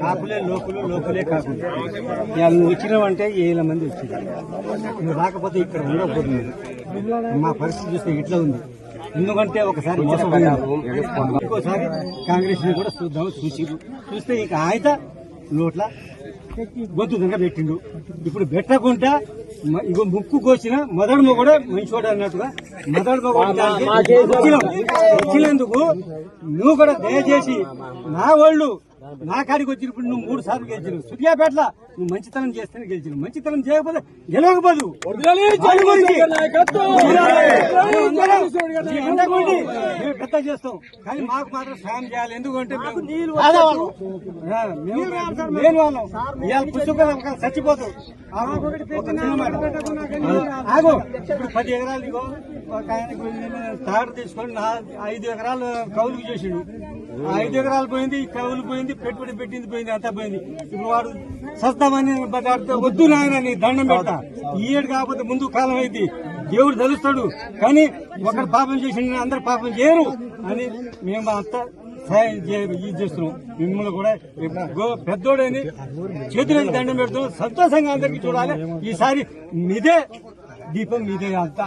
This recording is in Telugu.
కాకులే లోకులే కాకులు ఇవాళ నువ్వు వచ్చినావంటే 7 మంది వచ్చింది. నువ్వు రాకపోతే ఇక్కడ ఉండకపోతుంది. మా పరిస్థితి చూస్తే ఇట్లా ఉంది. ఎందుకంటే ఒకసారి ఇంకోసారి కాంగ్రెస్ ని కూడా చూస్తే ఇక ఆయన నోట్ల గొంతు దంగ పెట్టిండు. ఇప్పుడు పెట్టకుండా ఇగో ముక్కు కోసిన మొదడు కూడా మంచివాడు అన్నట్టుగా మొదడు వచ్చినందుకు నువ్వు కూడా దయచేసి నా వాళ్ళు నా కాడికి వచ్చినప్పుడు నువ్వు 3 సార్లు గెలిచినావు. సూర్యాపేటల నువ్వు మంచితనం చేస్తేనే గెలిచినావు. మంచితనం చేయకపోతే గెలవకపోదు. మేము పెద్ద చేస్తాం కానీ మాకు మాత్రం సాయం చేయాలి. ఎందుకంటే నేను వాళ్ళం ఇవాళ పుస్తకం చచ్చిపోతాం. ఆగో ఇప్పుడు 10 ఎకరాలు ఇగో ఒక ఆయనకు తాడు తీసుకొని 5 ఎకరాలు కౌలుకు చేసిండు. 5 ఎకరాలు పోయింది, కౌలు పోయింది, పెట్టుబడి పెట్టింది పోయింది, అంతా పోయింది. ఇప్పుడు వాడు సస్తామని వద్దు నాయన నీ దండం పెడతా. ఈ ఏడు కాకపోతే ముందు కాలం అయింది. దేవుడు తెలుస్తాడు కానీ ఒకరు పాపం చేసిండు అందరు పాపం చేయరు అని మేము అంతా సహాయం ఇది చేస్తున్నాం. మిమ్మల్ని కూడా పెద్దోడని చేతులకి దండం పెడుతున్నాం. సంతోషంగా అందరికీ చూడాలి. ఈసారి మీదే దీపం మీదే అంతా